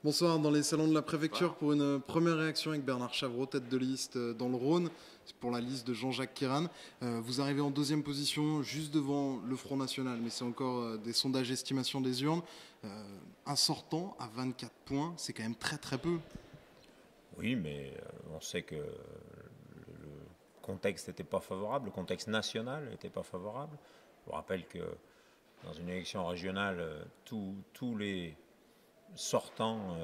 Bonsoir, dans les salons de la préfecture pour une première réaction avec Bernard Chavreau, tête de liste dans le Rhône, pour la liste de Jean-Jacques Kéran. Vous arrivez en deuxième position, juste devant le Front National, mais c'est encore des sondages estimation des urnes. Un sortant à 24 points, c'est quand même très très peu. Oui, mais on sait que le contexte n'était pas favorable, le contexte national n'était pas favorable. Je vous rappelle que dans une élection régionale, tous les sortants,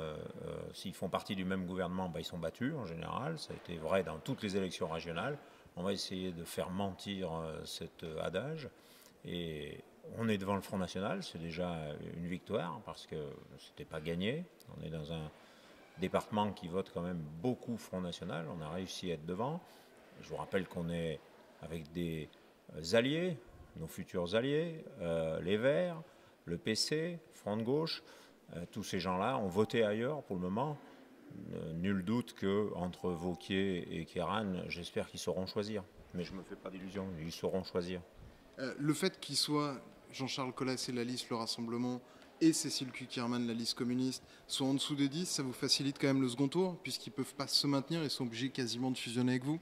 s'ils font partie du même gouvernement, ils sont battus en général. Ça a été vrai dans toutes les élections régionales. On va essayer de faire mentir cet adage. Et on est devant le Front National, c'est déjà une victoire parce que c'était pas gagné. On est dans un département qui vote quand même beaucoup Front National. On a réussi à être devant. Je vous rappelle qu'on est avec des alliés, nos futurs alliés, les Verts, le PC, Front de gauche. Tous ces gens-là ont voté ailleurs pour le moment. Nul doute qu'entre Wauquiez et Kéran, j'espère qu'ils sauront choisir. Mais je ne me fais pas d'illusions, ils sauront choisir. Le fait qu'il soit Jean-Charles Collas et la liste Le Rassemblement et Cécile Cukierman, la liste communiste, soit en dessous des 10, ça vous facilite quand même le second tour, puisqu'ils ne peuvent pas se maintenir et sont obligés quasiment de fusionner avec vous?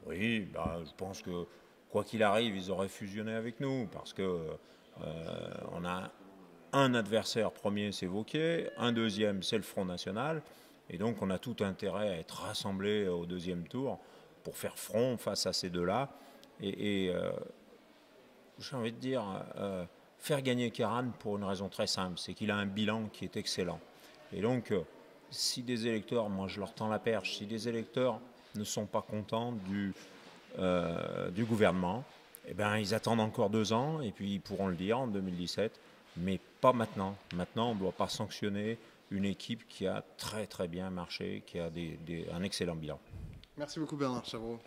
Oui, je pense que quoi qu'il arrive, ils auraient fusionné avec nous parce que on a un adversaire premier, c'est Wauquiez, un deuxième, c'est le Front National, et donc on a tout intérêt à être rassemblés au deuxième tour pour faire front face à ces deux-là. Et j'ai envie de dire, faire gagner Kéran pour une raison très simple, c'est qu'il a un bilan qui est excellent. Et donc, si des électeurs, moi je leur tends la perche, si des électeurs ne sont pas contents du gouvernement, eh ben, ils attendent encore 2 ans et puis ils pourront le dire en 2017, mais pas maintenant. Maintenant, on ne doit pas sanctionner une équipe qui a très très bien marché, qui a un excellent bilan. Merci beaucoup Bernard Chavreau.